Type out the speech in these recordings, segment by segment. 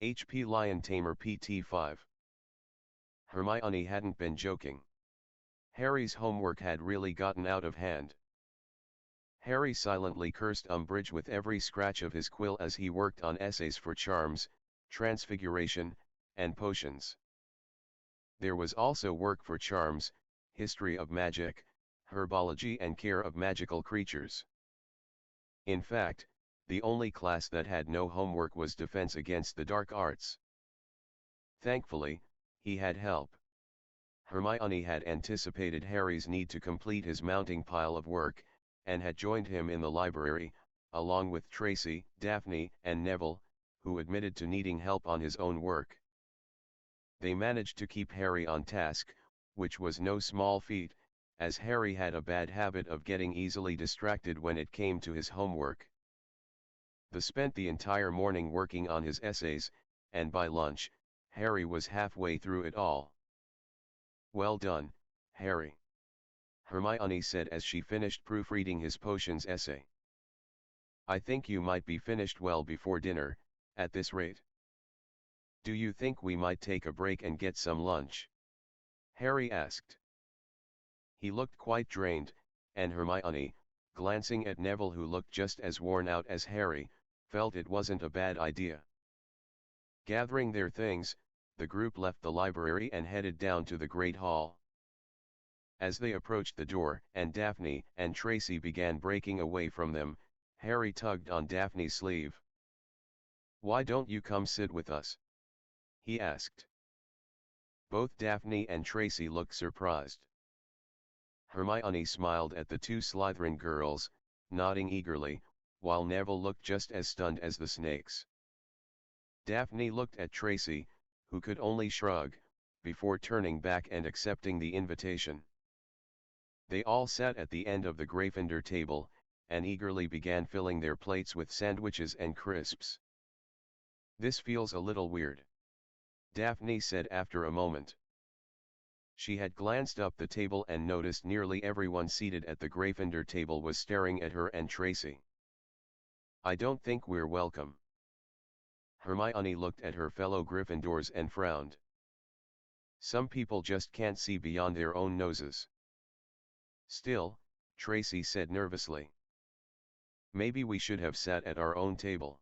HP Lion Tamer PT5. Hermione hadn't been joking. Harry's homework had really gotten out of hand. Harry silently cursed Umbridge with every scratch of his quill as he worked on essays for charms, transfiguration, and potions. There was also work for charms, history of magic, herbology and care of magical creatures. In fact, the only class that had no homework was defense against the dark arts. Thankfully, he had help. Hermione had anticipated Harry's need to complete his mounting pile of work, and had joined him in the library, along with Tracy, Daphne, and Neville, who admitted to needing help on his own work. They managed to keep Harry on task, which was no small feat, as Harry had a bad habit of getting easily distracted when it came to his homework. They spent the entire morning working on his essays, and by lunch, Harry was halfway through it all. "Well done, Harry," Hermione said as she finished proofreading his potions essay. "I think you might be finished well before dinner, at this rate. Do you think we might take a break and get some lunch?" Harry asked. He looked quite drained, and Hermione, glancing at Neville who looked just as worn out as Harry, felt it wasn't a bad idea. Gathering their things, the group left the library and headed down to the Great Hall. As they approached the door and Daphne and Tracy began breaking away from them, Harry tugged on Daphne's sleeve. "Why don't you come sit with us?" he asked. Both Daphne and Tracy looked surprised. Hermione smiled at the two Slytherin girls, nodding eagerly, while Neville looked just as stunned as the snakes. Daphne looked at Tracy, who could only shrug, before turning back and accepting the invitation. They all sat at the end of the Gryffindor table, and eagerly began filling their plates with sandwiches and crisps. "This feels a little weird," Daphne said after a moment. She had glanced up the table and noticed nearly everyone seated at the Gryffindor table was staring at her and Tracy. "I don't think we're welcome." Hermione looked at her fellow Gryffindors and frowned. "Some people just can't see beyond their own noses." "Still," Tracy said nervously, "maybe we should have sat at our own table."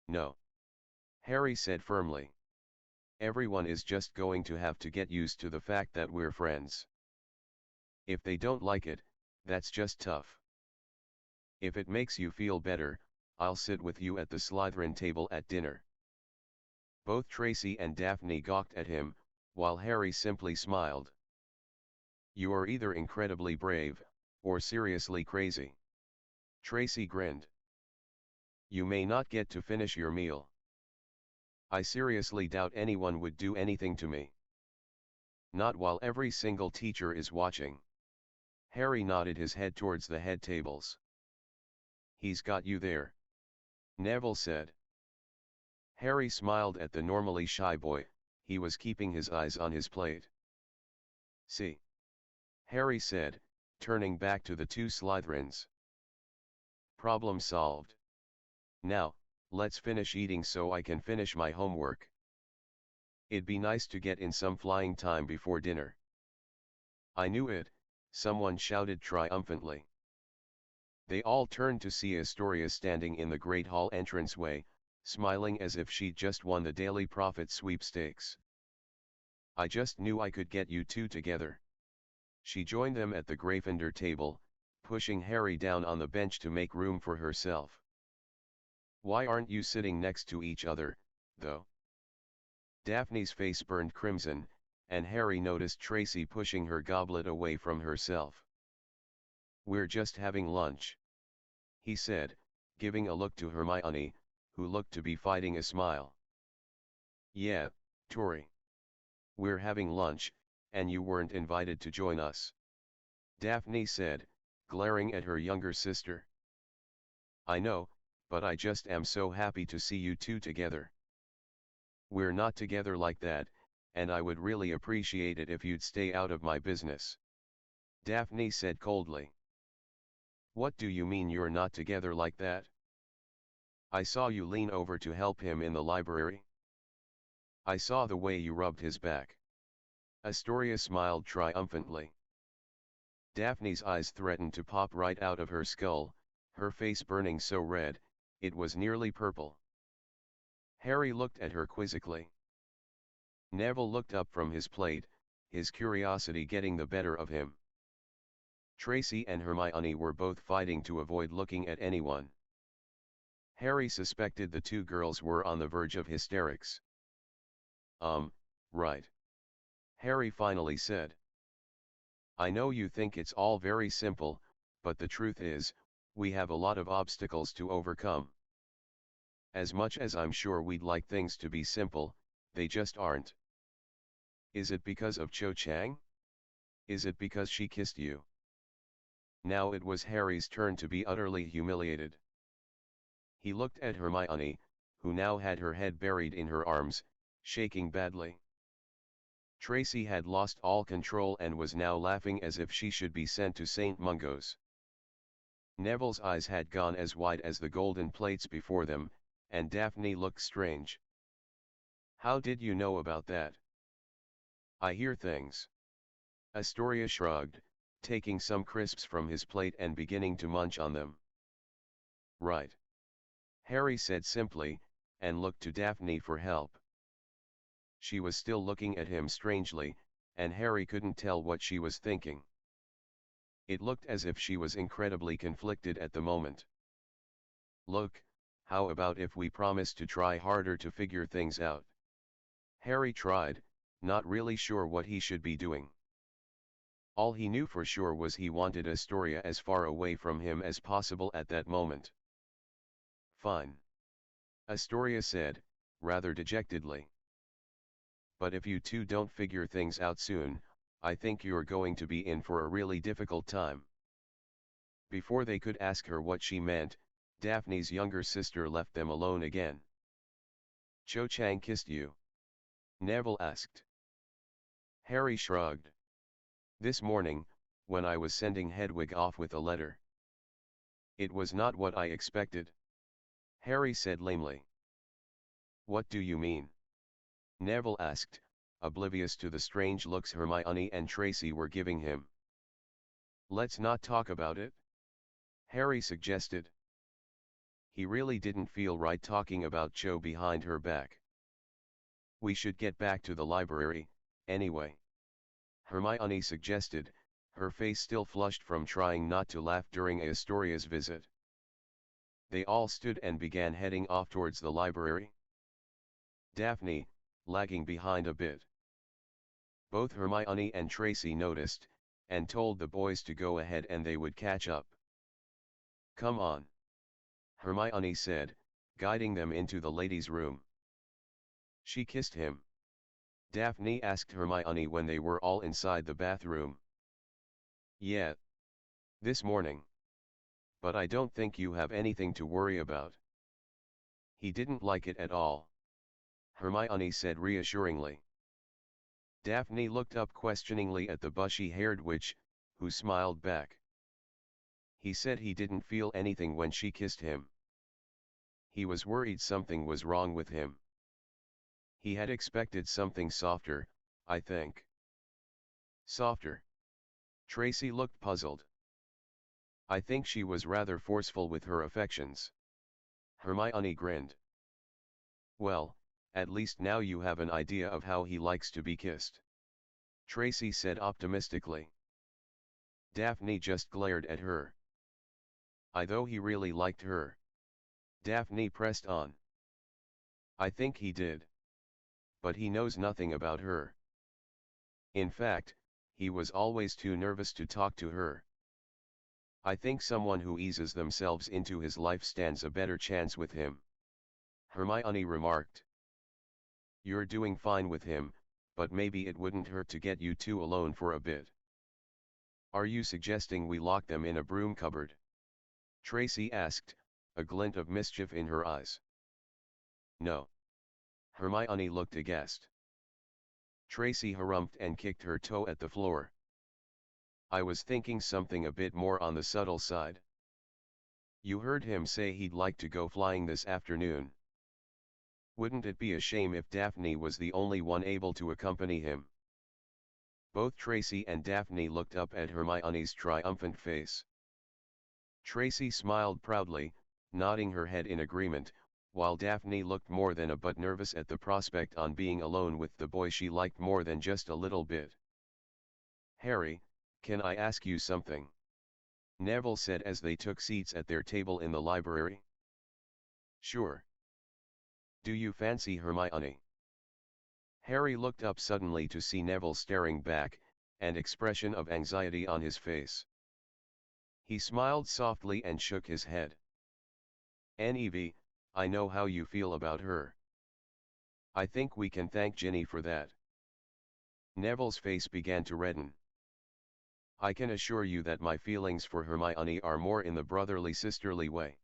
"No," Harry said firmly. "Everyone is just going to have to get used to the fact that we're friends. If they don't like it, that's just tough. If it makes you feel better, I'll sit with you at the Slytherin table at dinner." Both Tracy and Daphne gawked at him, while Harry simply smiled. "You are either incredibly brave, or seriously crazy." Tracy grinned. "You may not get to finish your meal." "I seriously doubt anyone would do anything to me." "Not while every single teacher is watching." Harry nodded his head towards the head tables. "He's got you there," Neville said. Harry smiled at the normally shy boy. He was keeping his eyes on his plate. "See," Harry said, turning back to the two Slytherins. "Problem solved. Now, let's finish eating so I can finish my homework. It'd be nice to get in some flying time before dinner." "I knew it," someone shouted triumphantly. They all turned to see Astoria standing in the Great Hall entranceway, smiling as if she'd just won the Daily Prophet sweepstakes. "I just knew I could get you two together." She joined them at the Gryffindor table, pushing Harry down on the bench to make room for herself. "Why aren't you sitting next to each other, though?" Daphne's face burned crimson, and Harry noticed Tracy pushing her goblet away from herself. "We're just having lunch," he said, giving a look to Hermione, who looked to be fighting a smile. "Yeah, Tori. We're having lunch, and you weren't invited to join us," Daphne said, glaring at her younger sister. "I know, but I just am so happy to see you two together." "We're not together like that, and I would really appreciate it if you'd stay out of my business," Daphne said coldly. "What do you mean you're not together like that?" I saw you lean over to help him in the library. I saw the way you rubbed his back. Astoria smiled triumphantly. Daphne's eyes threatened to pop right out of her skull, her face burning so red, it was nearly purple. Harry looked at her quizzically. Neville looked up from his plate, his curiosity getting the better of him. Tracy and Hermione were both fighting to avoid looking at anyone. Harry suspected the two girls were on the verge of hysterics. Right. Harry finally said. I know you think it's all very simple, but the truth is, we have a lot of obstacles to overcome. As much as I'm sure we'd like things to be simple, they just aren't. Is it because of Cho Chang? Is it because she kissed you? Now it was Harry's turn to be utterly humiliated. He looked at Hermione, who now had her head buried in her arms, shaking badly. Tracy had lost all control and was now laughing as if she should be sent to St. Mungo's. Neville's eyes had gone as wide as the golden plates before them, and Daphne looked strange. How did you know about that? I hear things. Astoria shrugged, taking some crisps from his plate and beginning to munch on them. Right. Harry said simply, and looked to Daphne for help. She was still looking at him strangely, and Harry couldn't tell what she was thinking. It looked as if she was incredibly conflicted at the moment. Look, how about if we promise to try harder to figure things out? Harry tried, not really sure what he should be doing. All he knew for sure was he wanted Astoria as far away from him as possible at that moment. Fine. Astoria said, rather dejectedly. But if you two don't figure things out soon, I think you're going to be in for a really difficult time. Before they could ask her what she meant, Daphne's younger sister left them alone again. Cho Chang kissed you? Neville asked. Harry shrugged. This morning, when I was sending Hedwig off with a letter. It was not what I expected. Harry said lamely. What do you mean? Neville asked, oblivious to the strange looks Hermione and Tracy were giving him. Let's not talk about it? Harry suggested. He really didn't feel right talking about Cho behind her back. We should get back to the library, anyway. Hermione suggested, her face still flushed from trying not to laugh during Astoria's visit. They all stood and began heading off towards the library. Daphne, lagging behind a bit. Both Hermione and Tracy noticed, and told the boys to go ahead and they would catch up. Come on. Hermione said, guiding them into the ladies' room. She kissed him. Daphne asked Hermione when they were all inside the bathroom. Yeah. This morning. But I don't think you have anything to worry about. He didn't like it at all. Hermione said reassuringly. Daphne looked up questioningly at the bushy-haired witch, who smiled back. He said he didn't feel anything when she kissed him. He was worried something was wrong with him. He had expected something softer, I think. Softer? Tracy looked puzzled. I think she was rather forceful with her affections. Hermione grinned. Well, at least now you have an idea of how he likes to be kissed. Tracy said optimistically. Daphne just glared at her. Though he really liked her. Daphne pressed on. I think he did. But he knows nothing about her. In fact, he was always too nervous to talk to her. I think someone who eases themselves into his life stands a better chance with him. Hermione remarked. You're doing fine with him, but maybe it wouldn't hurt to get you two alone for a bit. Are you suggesting we lock them in a broom cupboard? Tracy asked, a glint of mischief in her eyes. No. Hermione looked aghast. Tracy harumphed and kicked her toe at the floor. I was thinking something a bit more on the subtle side. You heard him say he'd like to go flying this afternoon. Wouldn't it be a shame if Daphne was the only one able to accompany him? Both Tracy and Daphne looked up at Hermione's triumphant face. Tracy smiled proudly, nodding her head in agreement, while Daphne looked more than a but nervous at the prospect on being alone with the boy she liked more than just a little bit. "Harry, can I ask you something?" Neville said as they took seats at their table in the library. "Sure. Do you fancy Hermione?" Harry looked up suddenly to see Neville staring back, an expression of anxiety on his face. He smiled softly and shook his head. "Nev, I know how you feel about her. I think we can thank Ginny for that." Neville's face began to redden. "I can assure you that my feelings for Hermione are more in the brotherly sisterly way.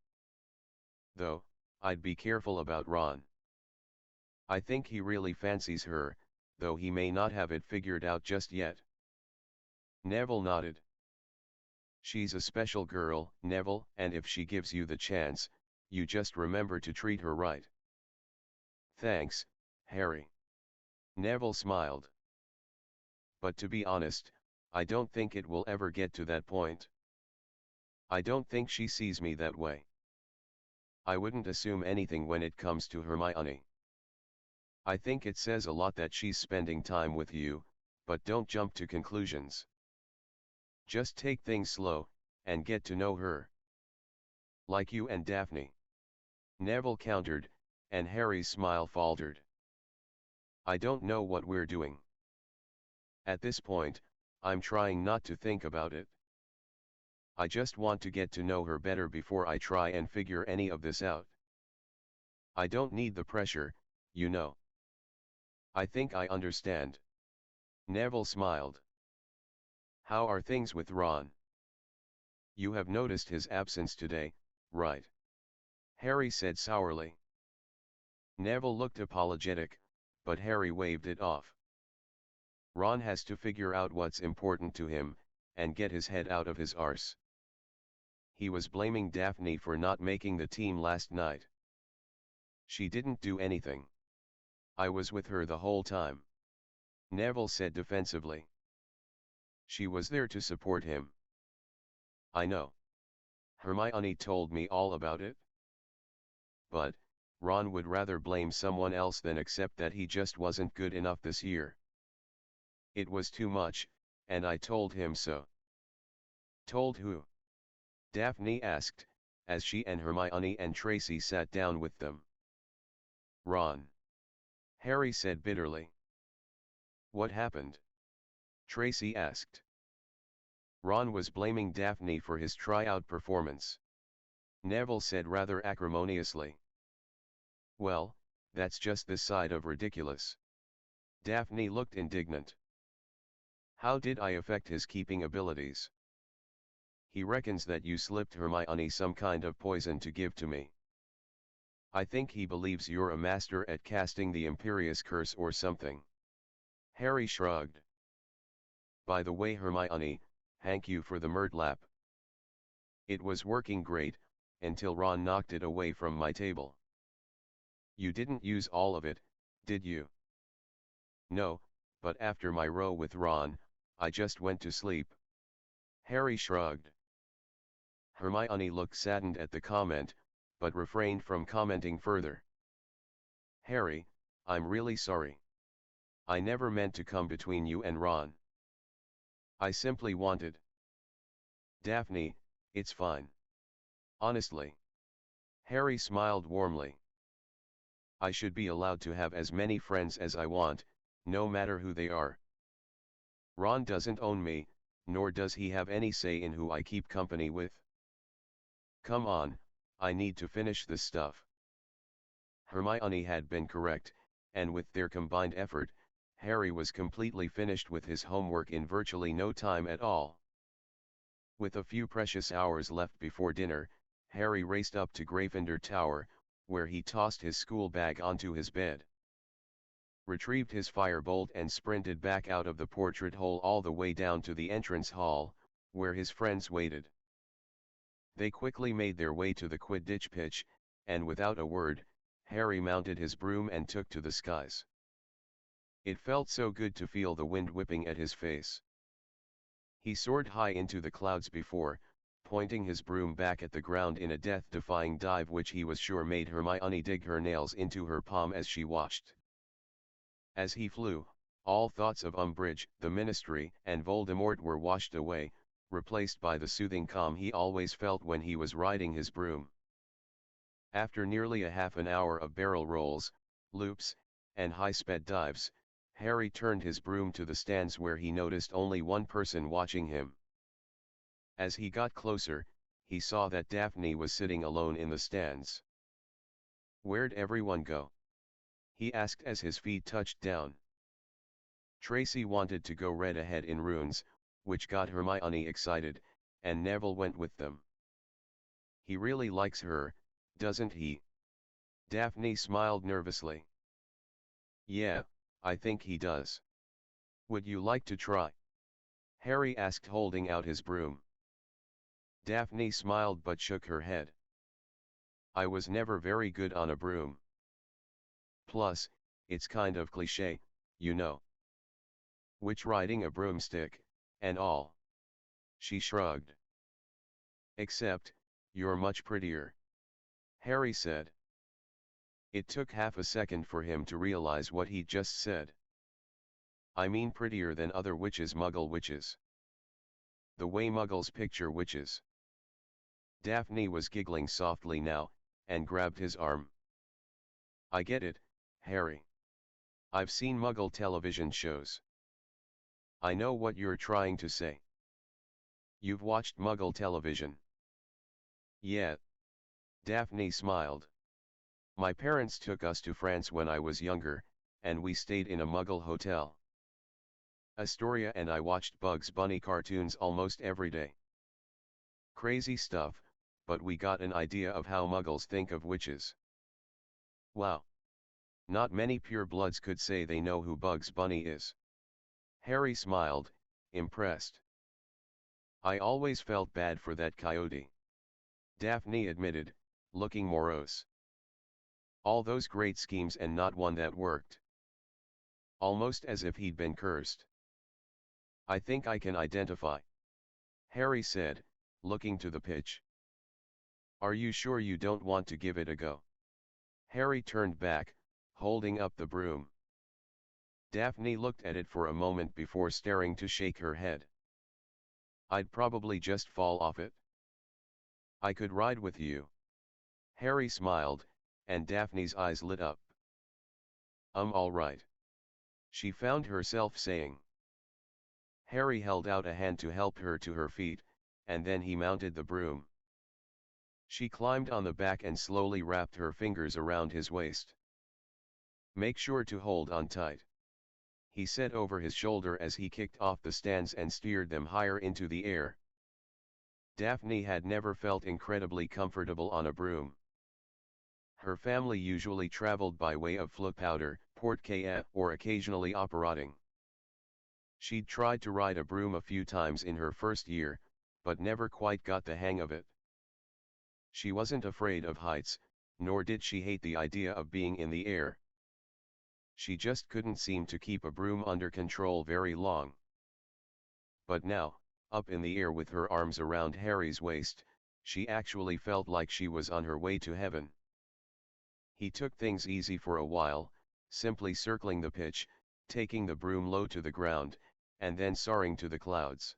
Though, I'd be careful about Ron. I think he really fancies her, though he may not have it figured out just yet." Neville nodded. "She's a special girl, Neville, and if she gives you the chance, you just remember to treat her right." "Thanks, Harry." Neville smiled. "But to be honest, I don't think it will ever get to that point. I don't think she sees me that way. I wouldn't assume anything when it comes to Hermione. I think it says a lot that she's spending time with you, but don't jump to conclusions. Just take things slow, and get to know her. Like you and Daphne." Neville countered, and Harry's smile faltered. "I don't know what we're doing. At this point, I'm trying not to think about it. I just want to get to know her better before I try and figure any of this out. I don't need the pressure, you know." "I think I understand." Neville smiled. "How are things with Ron? You have noticed his absence today, right?" Harry said sourly. Neville looked apologetic, but Harry waved it off. "Ron has to figure out what's important to him, and get his head out of his arse. He was blaming Daphne for not making the team last night. She didn't do anything. I was with her the whole time," Neville said defensively. "She was there to support him." "I know. Hermione told me all about it. But, Ron would rather blame someone else than accept that he just wasn't good enough this year. It was too much, and I told him so." "Told who?" Daphne asked, as she and Hermione and Tracy sat down with them. "Ron," Harry said bitterly. "What happened?" Tracy asked. "Ron was blaming Daphne for his tryout performance," Neville said rather acrimoniously. "Well, that's just the side of ridiculous." Daphne looked indignant. "How did I affect his keeping abilities?" "He reckons that you slipped Hermione some kind of poison to give to me. I think he believes you're a master at casting the Imperious Curse or something." Harry shrugged. "By the way, Hermione, thank you for the murtlap. It was working great, until Ron knocked it away from my table." "You didn't use all of it, did you?" "No, but after my row with Ron, I just went to sleep." Harry shrugged. Hermione looked saddened at the comment, but refrained from commenting further. "Harry, I'm really sorry. I never meant to come between you and Ron. I simply wanted—" "Daphne, it's fine. Honestly." Harry smiled warmly. "I should be allowed to have as many friends as I want, no matter who they are. Ron doesn't own me, nor does he have any say in who I keep company with. Come on, I need to finish this stuff." Hermione had been correct, and with their combined effort, Harry was completely finished with his homework in virtually no time at all. With a few precious hours left before dinner, Harry raced up to Gryffindor Tower, where he tossed his school bag onto his bed, retrieved his firebolt and sprinted back out of the portrait hole all the way down to the entrance hall, where his friends waited. They quickly made their way to the Quidditch pitch, and without a word, Harry mounted his broom and took to the skies. It felt so good to feel the wind whipping at his face. He soared high into the clouds before, pointing his broom back at the ground in a death-defying dive which he was sure made Hermione dig her nails into her palm as she watched. As he flew, all thoughts of Umbridge, the Ministry, and Voldemort were washed away, replaced by the soothing calm he always felt when he was riding his broom. After nearly a half an hour of barrel rolls, loops, and high-sped dives, Harry turned his broom to the stands where he noticed only one person watching him. As he got closer, he saw that Daphne was sitting alone in the stands. "Where'd everyone go?" he asked as his feet touched down. Tracy wanted to go read ahead in runes, which got Hermione excited, and Neville went with them. "He really likes her, doesn't he?" Daphne smiled nervously. "Yeah, I think he does. Would you like to try?" Harry asked, holding out his broom. Daphne smiled but shook her head. "I was never very good on a broom. Plus, it's kind of cliché, you know. Which riding a broomstick, and all." She shrugged. "Except, you're much prettier," Harry said. It took half a second for him to realize what he'd just said. "I mean prettier than other witches, Muggle witches. The way Muggles picture witches." Daphne was giggling softly now, and grabbed his arm. "I get it, Harry. I've seen Muggle television shows. I know what you're trying to say. You've watched Muggle television." "Yeah." Daphne smiled. "My parents took us to France when I was younger, and we stayed in a Muggle hotel. Astoria, and I watched Bugs Bunny cartoons almost every day. Crazy stuff, but we got an idea of how Muggles think of witches." "Wow. Not many purebloods could say they know who Bugs Bunny is." Harry smiled, impressed. "I always felt bad for that coyote," Daphne admitted, looking morose. "All those great schemes and not one that worked. Almost as if he'd been cursed." "I think I can identify," Harry said, looking to the pitch. "Are you sure you don't want to give it a go?" Harry turned back, holding up the broom. Daphne looked at it for a moment before staring to shake her head. "I'd probably just fall off it." "I could ride with you." Harry smiled, and Daphne's eyes lit up. All right," she found herself saying. Harry held out a hand to help her to her feet, and then he mounted the broom. She climbed on the back and slowly wrapped her fingers around his waist. "Make sure to hold on tight," he said over his shoulder as he kicked off the stands and steered them higher into the air. Daphne had never felt incredibly comfortable on a broom. Her family usually traveled by way of Flugpowder, Port-Kea, or occasionally operating. She'd tried to ride a broom a few times in her first year, but never quite got the hang of it. She wasn't afraid of heights, nor did she hate the idea of being in the air. She just couldn't seem to keep a broom under control very long. But now, up in the air with her arms around Harry's waist, she actually felt like she was on her way to heaven. He took things easy for a while, simply circling the pitch, taking the broom low to the ground, and then soaring to the clouds.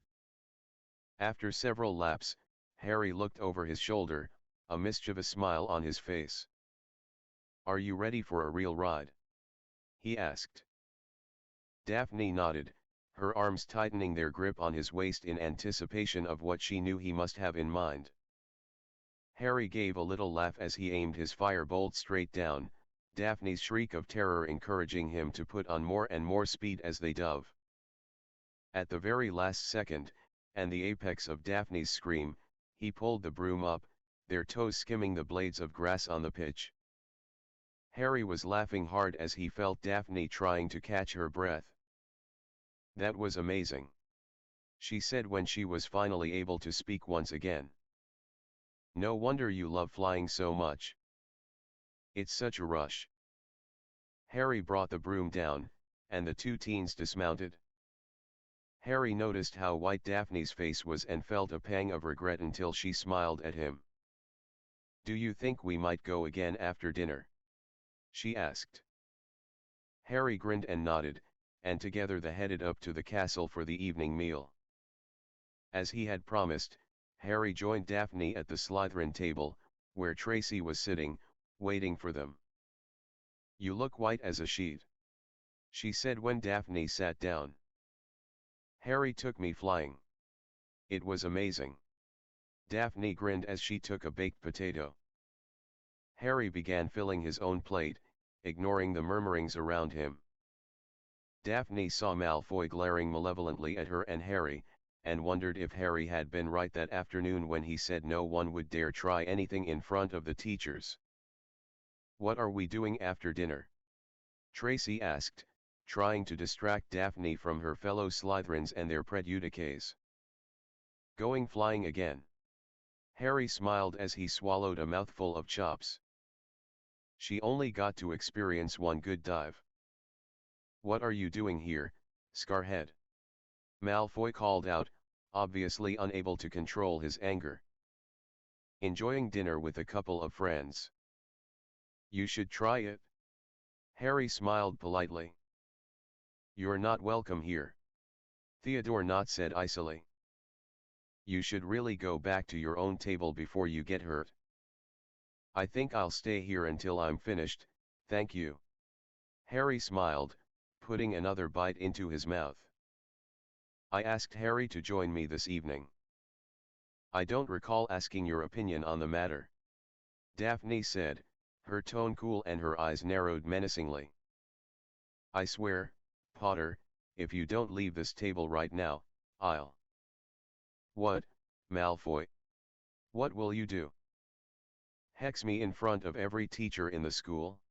After several laps, Harry looked over his shoulder, a mischievous smile on his face. "Are you ready for a real ride?" he asked. Daphne nodded, her arms tightening their grip on his waist in anticipation of what she knew he must have in mind. Harry gave a little laugh as he aimed his firebolt straight down, Daphne's shriek of terror encouraging him to put on more and more speed as they dove. At the very last second, and the apex of Daphne's scream, he pulled the broom up, their toes skimming the blades of grass on the pitch. Harry was laughing hard as he felt Daphne trying to catch her breath. "That was amazing," she said when she was finally able to speak once again. No wonder you love flying so much. It's such a rush. Harry brought the broom down, and the two teens dismounted. Harry noticed how white Daphne's face was and felt a pang of regret until she smiled at him. "Do you think we might go again after dinner?" she asked. Harry grinned and nodded, and together they headed up to the castle for the evening meal. As he had promised, Harry joined Daphne at the Slytherin table, where Tracy was sitting, waiting for them. "You look white as a sheet," she said when Daphne sat down. "Harry took me flying. It was amazing." Daphne grinned as she took a baked potato. Harry began filling his own plate, ignoring the murmurings around him. Daphne saw Malfoy glaring malevolently at her and Harry, and wondered if Harry had been right that afternoon when he said no one would dare try anything in front of the teachers. "What are we doing after dinner?" Tracy asked, trying to distract Daphne from her fellow Slytherins and their préjugés. "Going flying again." Harry smiled as he swallowed a mouthful of chops. She only got to experience one good dive. "What are you doing here, Scarhead?" Malfoy called out, obviously unable to control his anger. "Enjoying dinner with a couple of friends." "You should try it." Harry smiled politely. "You're not welcome here," Theodore Nott said icily. "You should really go back to your own table before you get hurt." "I think I'll stay here until I'm finished, thank you." Harry smiled, putting another bite into his mouth. "I asked Harry to join me this evening." "I don't recall asking your opinion on the matter," Daphne said, her tone cool and her eyes narrowed menacingly. "I swear, Potter, if you don't leave this table right now, I'll—" "What, Malfoy? What will you do? Hex me in front of every teacher in the school?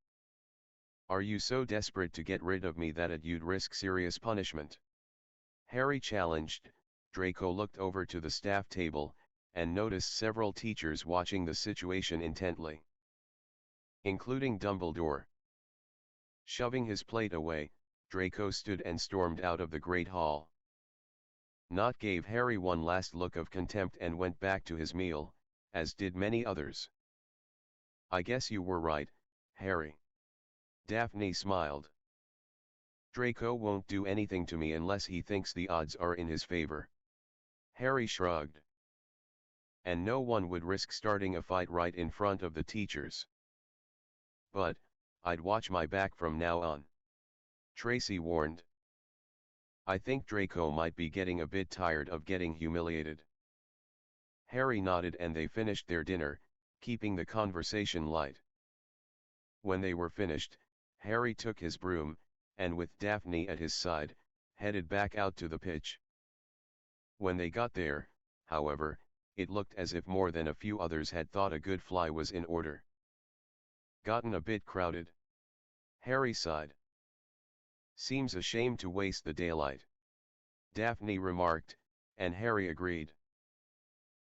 Are you so desperate to get rid of me that you'd risk serious punishment?" Harry challenged. Draco looked over to the staff table, and noticed several teachers watching the situation intently, including Dumbledore. Shoving his plate away, Draco stood and stormed out of the Great Hall. Nott gave Harry one last look of contempt and went back to his meal, as did many others. "I guess you were right, Harry." Daphne smiled. "Draco won't do anything to me unless he thinks the odds are in his favor." Harry shrugged. "And no one would risk starting a fight right in front of the teachers." "But, I'd watch my back from now on," Tracy warned. "I think Draco might be getting a bit tired of getting humiliated." Harry nodded and they finished their dinner, keeping the conversation light. When they were finished, Harry took his broom, and with Daphne at his side, headed back out to the pitch. When they got there, however, it looked as if more than a few others had thought a good fly was in order. "Gotten a bit crowded?" Harry sighed. "Seems a shame to waste the daylight," Daphne remarked, and Harry agreed.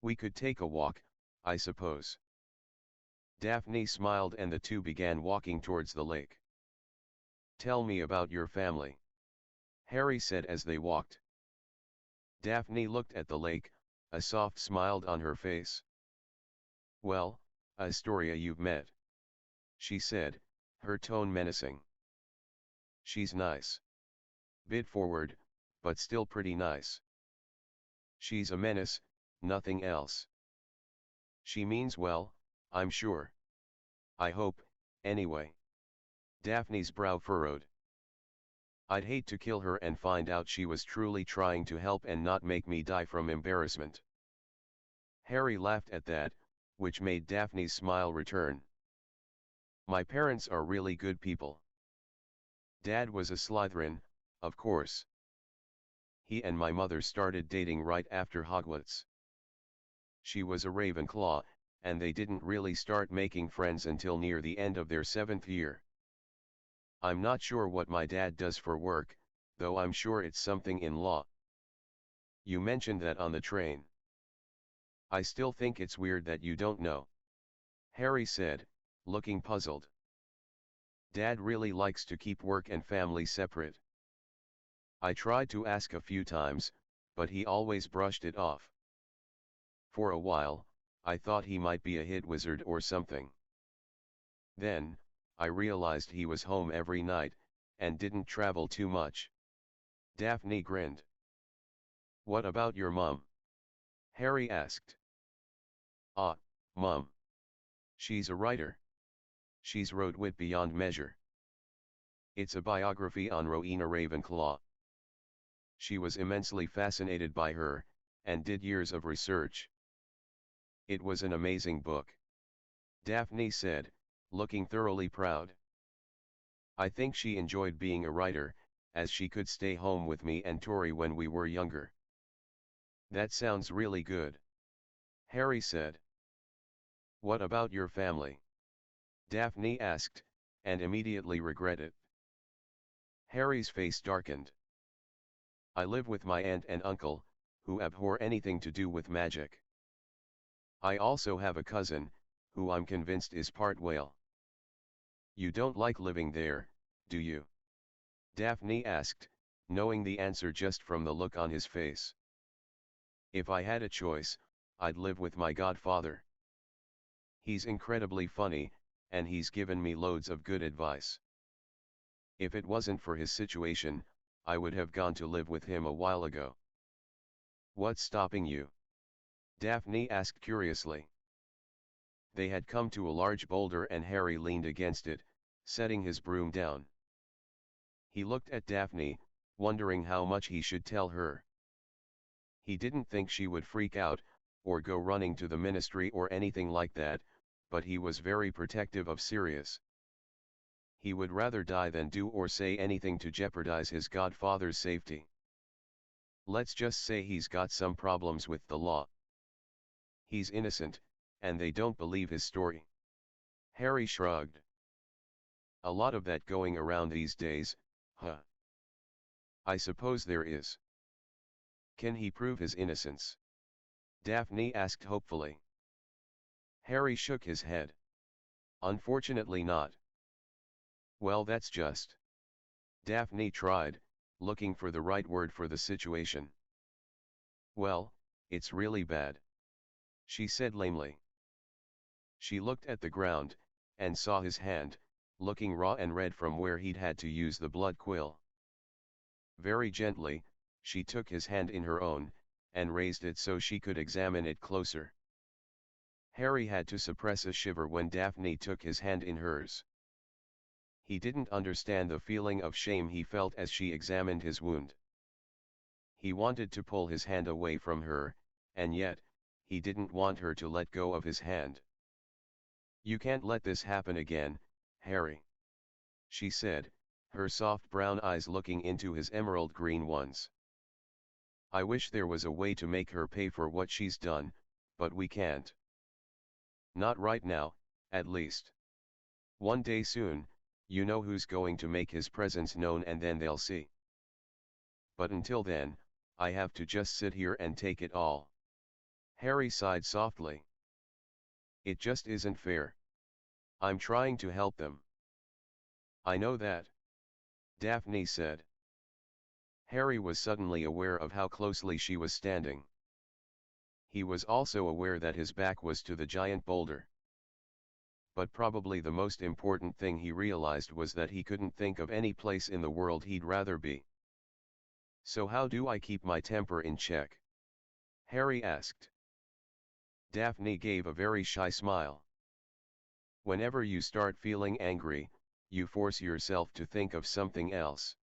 "We could take a walk, I suppose." Daphne smiled and the two began walking towards the lake. "Tell me about your family," Harry said as they walked. Daphne looked at the lake, a soft smile on her face. "Well, Astoria you've met," she said, her tone menacing. "She's nice. Bit forward, but still pretty nice." "She's a menace, nothing else." "She means well, I'm sure. I hope, anyway." Daphne's brow furrowed. "I'd hate to kill her and find out she was truly trying to help and not make me die from embarrassment." Harry laughed at that, which made Daphne's smile return. "My parents are really good people. Dad was a Slytherin, of course. He and my mother started dating right after Hogwarts. She was a Ravenclaw, and they didn't really start making friends until near the end of their 7th year. I'm not sure what my dad does for work, though I'm sure it's something in law." "You mentioned that on the train." I still think it's weird that you don't know. Harry said, looking puzzled. Dad really likes to keep work and family separate. I tried to ask a few times, but he always brushed it off. For a while, I thought he might be a hit wizard or something. Then, I realized he was home every night, and didn't travel too much. Daphne grinned. What about your mum? Harry asked. Ah, Mum. She's a writer. She's wrote Wit Beyond Measure. It's a biography on Rowena Ravenclaw. She was immensely fascinated by her, and did years of research. It was an amazing book. Daphne said, looking thoroughly proud. I think she enjoyed being a writer, as she could stay home with me and Tori when we were younger. That sounds really good. Harry said. What about your family? Daphne asked, and immediately regretted. Harry's face darkened. I live with my aunt and uncle, who abhor anything to do with magic. I also have a cousin, who I'm convinced is part whale. You don't like living there, do you? Daphne asked, knowing the answer just from the look on his face. If I had a choice, I'd live with my godfather. He's incredibly funny, and he's given me loads of good advice. If it wasn't for his situation, I would have gone to live with him a while ago. What's stopping you? Daphne asked curiously. They had come to a large boulder and Harry leaned against it, setting his broom down. He looked at Daphne, wondering how much he should tell her. He didn't think she would freak out, or go running to the ministry or anything like that, but he was very protective of Sirius. He would rather die than do or say anything to jeopardize his godfather's safety. Let's just say he's got some problems with the law. He's innocent, and they don't believe his story. Harry shrugged. A lot of that going around these days, huh? I suppose there is. Can he prove his innocence? Daphne asked hopefully. Harry shook his head. Unfortunately not. Well, that's just. Daphne tried, looking for the right word for the situation. Well, it's really bad, she said lamely. She looked at the ground, and saw his hand, looking raw and red from where he'd had to use the blood quill. Very gently, she took his hand in her own, and raised it so she could examine it closer. Harry had to suppress a shiver when Daphne took his hand in hers. He didn't understand the feeling of shame he felt as she examined his wound. He wanted to pull his hand away from her, and yet, he didn't want her to let go of his hand. You can't let this happen again, Harry, she said, her soft brown eyes looking into his emerald green ones. I wish there was a way to make her pay for what she's done, but we can't. Not right now, at least. One day soon, you know who's going to make his presence known and then they'll see. But until then, I have to just sit here and take it all. Harry sighed softly. It just isn't fair. I'm trying to help them. I know that, Daphne said. Harry was suddenly aware of how closely she was standing. He was also aware that his back was to the giant boulder. But probably the most important thing he realized was that he couldn't think of any place in the world he'd rather be. So how do I keep my temper in check? Harry asked. Daphne gave a very shy smile. Whenever you start feeling angry, you force yourself to think of something else.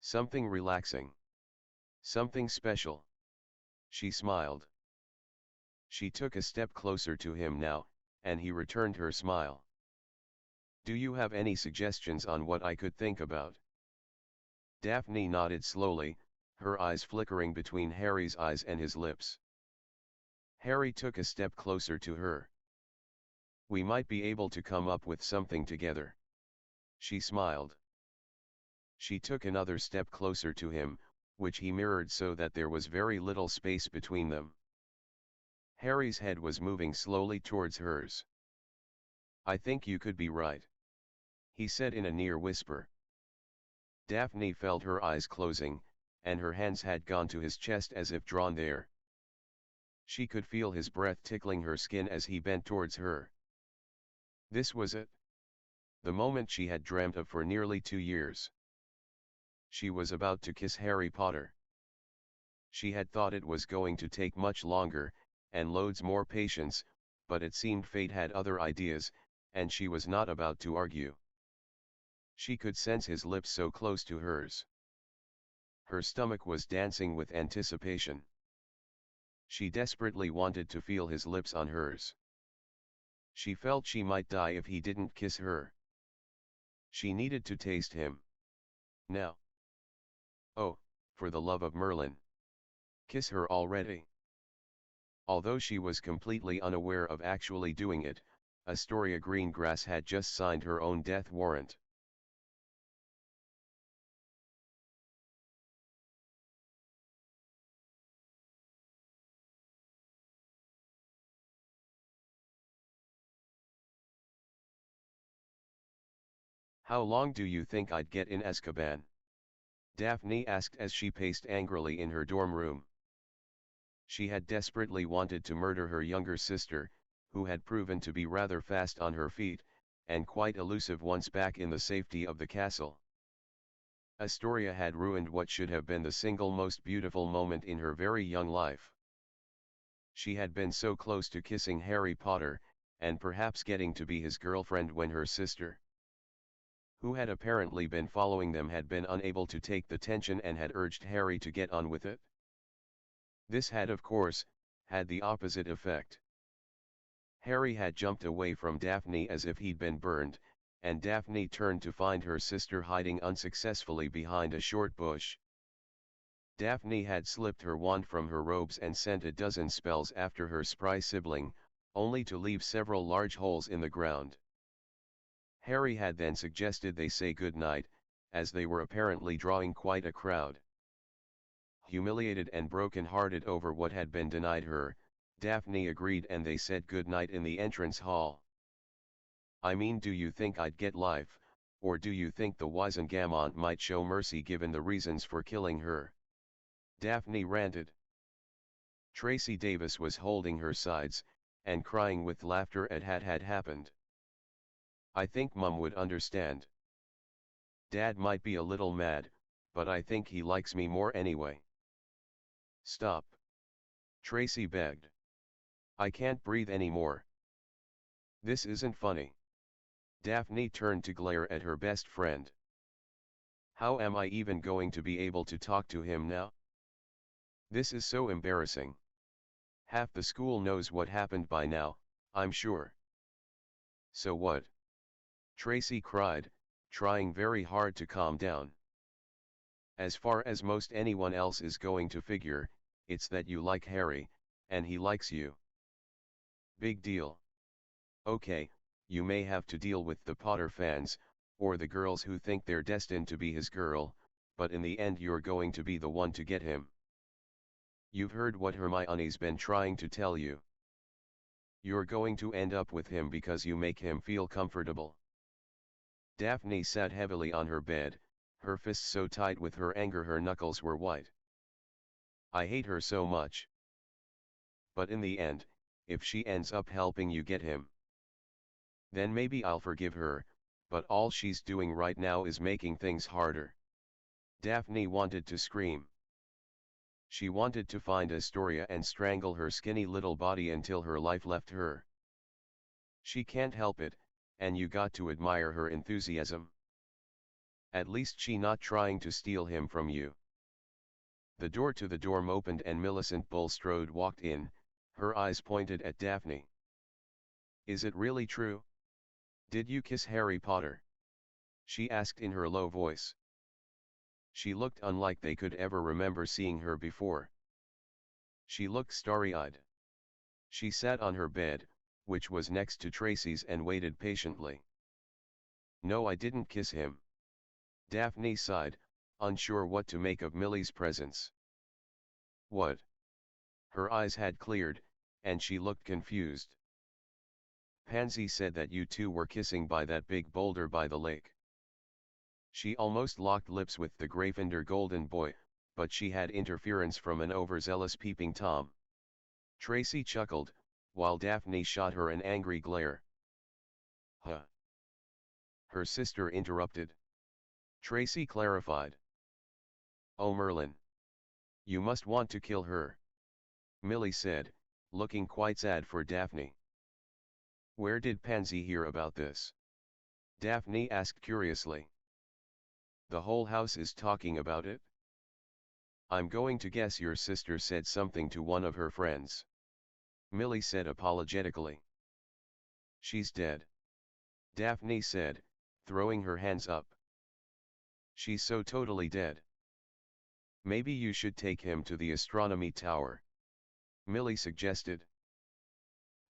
Something relaxing. Something special. She smiled. She took a step closer to him now, and he returned her smile. Do you have any suggestions on what I could think about? Daphne nodded slowly, her eyes flickering between Harry's eyes and his lips. Harry took a step closer to her. We might be able to come up with something together. She smiled. She took another step closer to him, which he mirrored so that there was very little space between them. Harry's head was moving slowly towards hers. "I think you could be right," he said in a near whisper. Daphne felt her eyes closing, and her hands had gone to his chest as if drawn there. She could feel his breath tickling her skin as he bent towards her. This was it. The moment she had dreamt of for nearly 2 years. She was about to kiss Harry Potter. She had thought it was going to take much longer, and loads more patience, but it seemed fate had other ideas, and she was not about to argue. She could sense his lips so close to hers. Her stomach was dancing with anticipation. She desperately wanted to feel his lips on hers. She felt she might die if he didn't kiss her. She needed to taste him. Now. Oh, for the love of Merlin. Kiss her already. Although she was completely unaware of actually doing it, Astoria Greengrass had just signed her own death warrant. "How long do you think I'd get in Azkaban?" Daphne asked as she paced angrily in her dorm room. She had desperately wanted to murder her younger sister, who had proven to be rather fast on her feet, and quite elusive once back in the safety of the castle. Astoria had ruined what should have been the single most beautiful moment in her very young life. She had been so close to kissing Harry Potter, and perhaps getting to be his girlfriend when her sister, who had apparently been following them, had been unable to take the tension and had urged Harry to get on with it. This had, of course, had the opposite effect. Harry had jumped away from Daphne as if he'd been burned, and Daphne turned to find her sister hiding unsuccessfully behind a short bush. Daphne had slipped her wand from her robes and sent a dozen spells after her spry sibling, only to leave several large holes in the ground. Harry had then suggested they say good night, as they were apparently drawing quite a crowd. Humiliated and broken-hearted over what had been denied her, Daphne agreed and they said good night in the entrance hall. "I mean, do you think I'd get life, or do you think the Wizengamot might show mercy given the reasons for killing her?" Daphne ranted. Tracy Davis was holding her sides, and crying with laughter at what had happened. "I think Mum would understand. Dad might be a little mad, but I think he likes me more anyway." "Stop," Tracy begged. "I can't breathe anymore. This isn't funny." Daphne turned to glare at her best friend. "How am I even going to be able to talk to him now? This is so embarrassing. Half the school knows what happened by now, I'm sure." "So what?" Tracy cried, trying very hard to calm down. "As far as most anyone else is going to figure, it's that you like Harry, and he likes you. Big deal. Okay, you may have to deal with the Potter fans, or the girls who think they're destined to be his girl, but in the end you're going to be the one to get him. You've heard what Hermione's been trying to tell you. You're going to end up with him because you make him feel comfortable." Daphne sat heavily on her bed, her fists so tight with her anger her knuckles were white. "I hate her so much. But in the end, if she ends up helping you get him, then maybe I'll forgive her, but all she's doing right now is making things harder." Daphne wanted to scream. She wanted to find Astoria and strangle her skinny little body until her life left her. She can't help it, and you got to admire her enthusiasm. At least she not trying to steal him from you. The door to the dorm opened and Millicent Bulstrode walked in, her eyes pointed at Daphne. "Is it really true? Did you kiss Harry Potter?" she asked in her low voice. She looked unlike they could ever remember seeing her before. She looked starry-eyed. She sat on her bed, which was next to Tracy's, and waited patiently. "No, I didn't kiss him." Daphne sighed, unsure what to make of Millie's presence. "What?" Her eyes had cleared, and she looked confused. Pansy said that you two were kissing by that big boulder by the lake. She almost locked lips with the Gryffindor golden boy, but she had interference from an overzealous peeping Tom. Tracy chuckled, while Daphne shot her an angry glare. Huh? Her sister interrupted. Tracy clarified. Oh Merlin. You must want to kill her. Millie said, looking quite sad for Daphne. Where did Pansy hear about this? Daphne asked curiously. The whole house is talking about it? I'm going to guess your sister said something to one of her friends. Millie said apologetically. She's dead. Daphne said, throwing her hands up. She's so totally dead. Maybe you should take him to the astronomy tower. Millie suggested.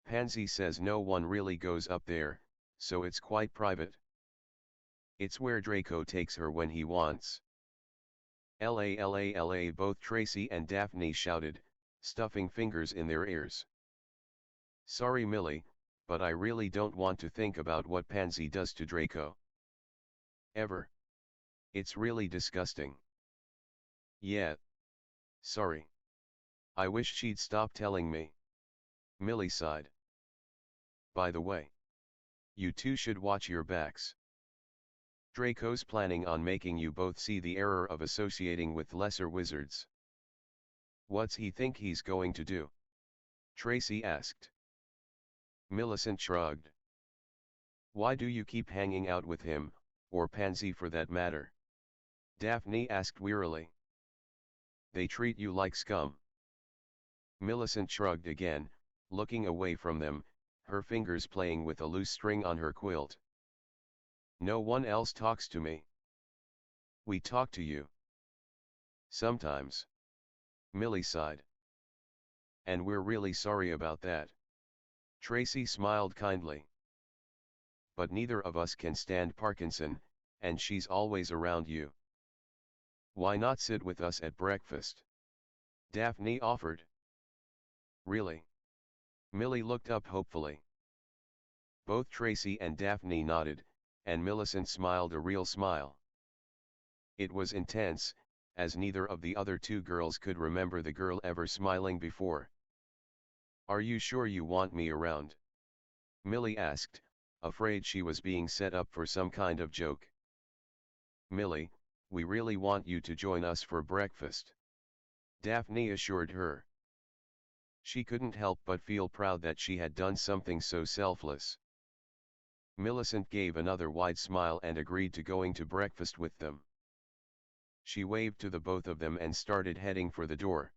Pansy says no one really goes up there, so it's quite private. It's where Draco takes her when he wants. La, both Tracy and Daphne shouted, stuffing fingers in their ears. Sorry Millie, but I really don't want to think about what Pansy does to Draco. Ever. It's really disgusting. Yeah. Sorry. I wish she'd stop telling me. Millie sighed. By the way. You two should watch your backs. Draco's planning on making you both see the error of associating with lesser wizards. What's he think he's going to do? Tracy asked. Millicent shrugged. Why do you keep hanging out with him, or Pansy for that matter? Daphne asked wearily. They treat you like scum. Millicent shrugged again, looking away from them, her fingers playing with a loose string on her quilt. No one else talks to me. We talk to you. Sometimes. Millie sighed. And we're really sorry about that. Tracy smiled kindly. But neither of us can stand Parkinson, and she's always around you. Why not sit with us at breakfast? Daphne offered. Really? Millie looked up hopefully. Both Tracy and Daphne nodded, and Millicent smiled a real smile. It was intense, as neither of the other two girls could remember the girl ever smiling before. Are you sure you want me around? Millie asked, afraid she was being set up for some kind of joke. Millie, we really want you to join us for breakfast. Daphne assured her. She couldn't help but feel proud that she had done something so selfless. Millicent gave another wide smile and agreed to going to breakfast with them. She waved to the both of them and started heading for the door.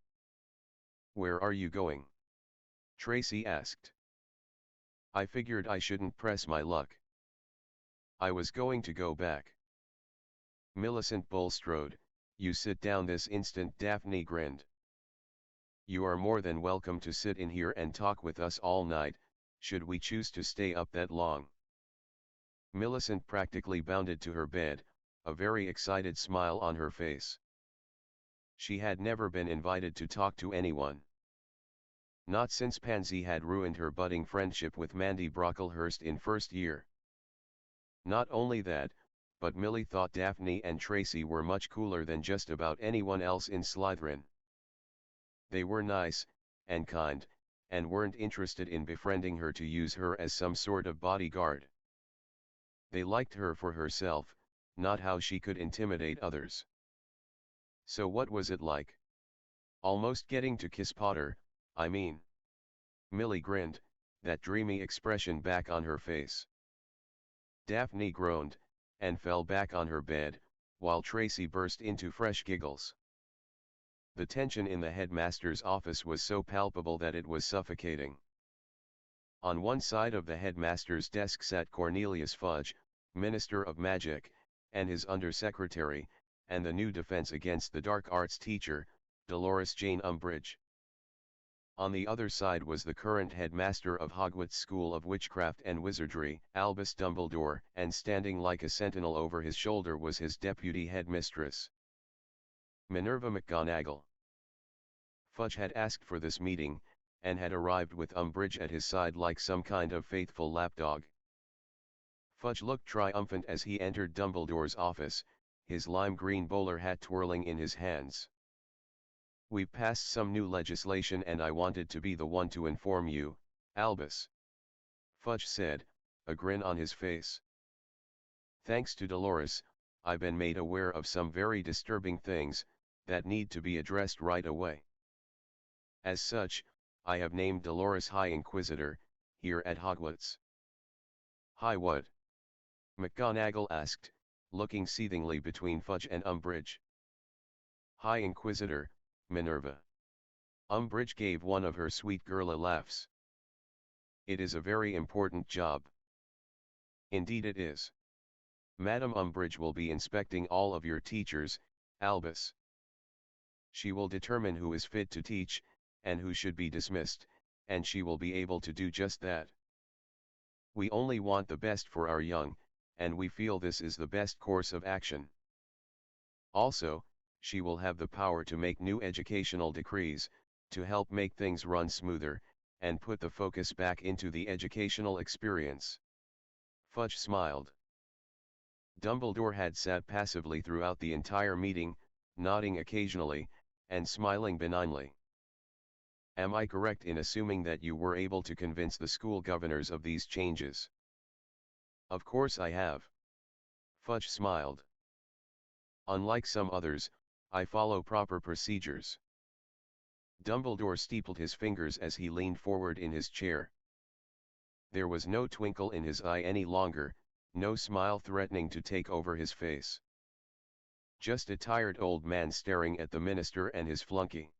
Where are you going? Tracy asked. I figured I shouldn't press my luck. I was going to go back. Millicent Bulstrode, you sit down this instant. Daphne grinned. You are more than welcome to sit in here and talk with us all night, should we choose to stay up that long. Millicent practically bounded to her bed, a very excited smile on her face. She had never been invited to talk to anyone. Not since Pansy had ruined her budding friendship with Mandy Brocklehurst in first year. Not only that, but Millie thought Daphne and Tracy were much cooler than just about anyone else in Slytherin. They were nice, and kind, and weren't interested in befriending her to use her as some sort of bodyguard. They liked her for herself, not how she could intimidate others. So what was it like? Almost getting to kiss Potter, I mean. Millie grinned, that dreamy expression back on her face. Daphne groaned, and fell back on her bed, while Tracy burst into fresh giggles. The tension in the headmaster's office was so palpable that it was suffocating. On one side of the headmaster's desk sat Cornelius Fudge, Minister of Magic, and his undersecretary, and the new Defense Against the Dark Arts teacher, Dolores Jane Umbridge. On the other side was the current headmaster of Hogwarts School of Witchcraft and Wizardry, Albus Dumbledore, and standing like a sentinel over his shoulder was his deputy headmistress, Minerva McGonagall. Fudge had asked for this meeting, and had arrived with Umbridge at his side like some kind of faithful lapdog. Fudge looked triumphant as he entered Dumbledore's office, his lime green bowler hat twirling in his hands. "We've passed some new legislation and I wanted to be the one to inform you, Albus," Fudge said, a grin on his face. "Thanks to Dolores, I've been made aware of some very disturbing things, that need to be addressed right away. As such, I have named Dolores High Inquisitor, here at Hogwarts." "High what?" McGonagall asked, looking seethingly between Fudge and Umbridge. "High Inquisitor, Minerva." Umbridge gave one of her sweet girly laughs. "It is a very important job." "Indeed it is. Madam Umbridge will be inspecting all of your teachers, Albus. She will determine who is fit to teach, and who should be dismissed, and she will be able to do just that. We only want the best for our young, and we feel this is the best course of action. Also, she will have the power to make new educational decrees, to help make things run smoother, and put the focus back into the educational experience." Fudge smiled. Dumbledore had sat passively throughout the entire meeting, nodding occasionally, and smiling benignly. "Am I correct in assuming that you were able to convince the school governors of these changes?" "Of course I have." Fudge smiled. "Unlike some others, I follow proper procedures." Dumbledore steepled his fingers as he leaned forward in his chair. There was no twinkle in his eye any longer, no smile threatening to take over his face. Just a tired old man staring at the minister and his flunky.